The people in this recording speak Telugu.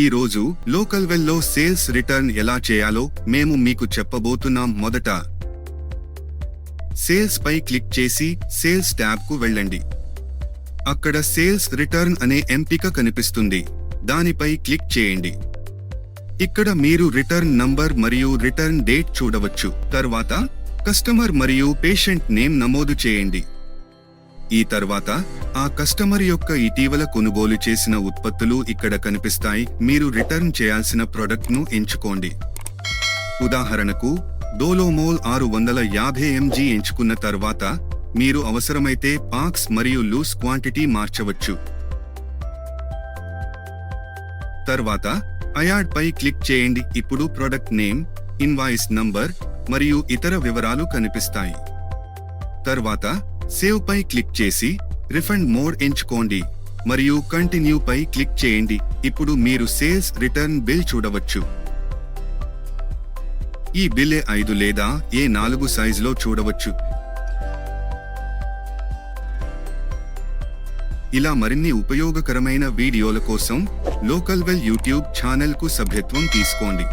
ఈ రోజు లోకల్ వెల్లో సేల్స్ రిటర్న్ ఎలా చేయాలో మేము మీకు చెప్పబోతున్నాం. మొదట సేల్స్ పై క్లిక్ చేసి సేల్స్ ట్యాబ్ కు వెళ్ళండి. అక్కడ సేల్స్ రిటర్న్ అనే ఎంపిక కనిపిస్తుంది, దానిపై క్లిక్ చేయండి. ఇక్కడ మీరు రిటర్న్ నంబర్ మరియు రిటర్న్ డేట్ చూడవచ్చు. తర్వాత కస్టమర్ మరియు పేషెంట్ నేమ్ నమోదు చేయండి. ఈ తర్వాత ఆ కస్టమర్ యొక్క ఇటీవల కొనుగోలు చేసిన ఉత్పత్తులు ఇక్కడ కనిపిస్తాయి. మీరు రిటర్న్ చేయాల్సిన ప్రొడక్ట్ ను ఎంచుకోండి. ఉదాహరణకు డోలోమోల్ 650 mg ఎంచుకున్న తర్వాత మీరు అవసరమైతే పాక్స్ మరియు లూస్ క్వాంటిటీ మార్చవచ్చు. తర్వాత అయాడ్ పై క్లిక్ చేయండి. ఇప్పుడు ప్రొడక్ట్ నేమ్, ఇన్వాయిస్ నంబర్ మరియు ఇతర వివరాలు కనిపిస్తాయి. తర్వాత సేవ్ పై క్లిక్ చేసి రిఫండ్ మోడ్ ఎంచుకోండి మరియు కంటిన్యూ పై క్లిక్ చేయండి. ఇప్పుడు మీరు సేల్స్ రిటర్న్ బిల్ చూడవచ్చు. ఈ బిల్ A5 లేదా A4 సైజులో చూడవచ్చు. ఇలా మరిన్ని ఉపయోగకరమైన వీడియోల కోసం లోకల్ వెల్ యూట్యూబ్ ఛానల్ కు సభ్యత్వం తీసుకోండి.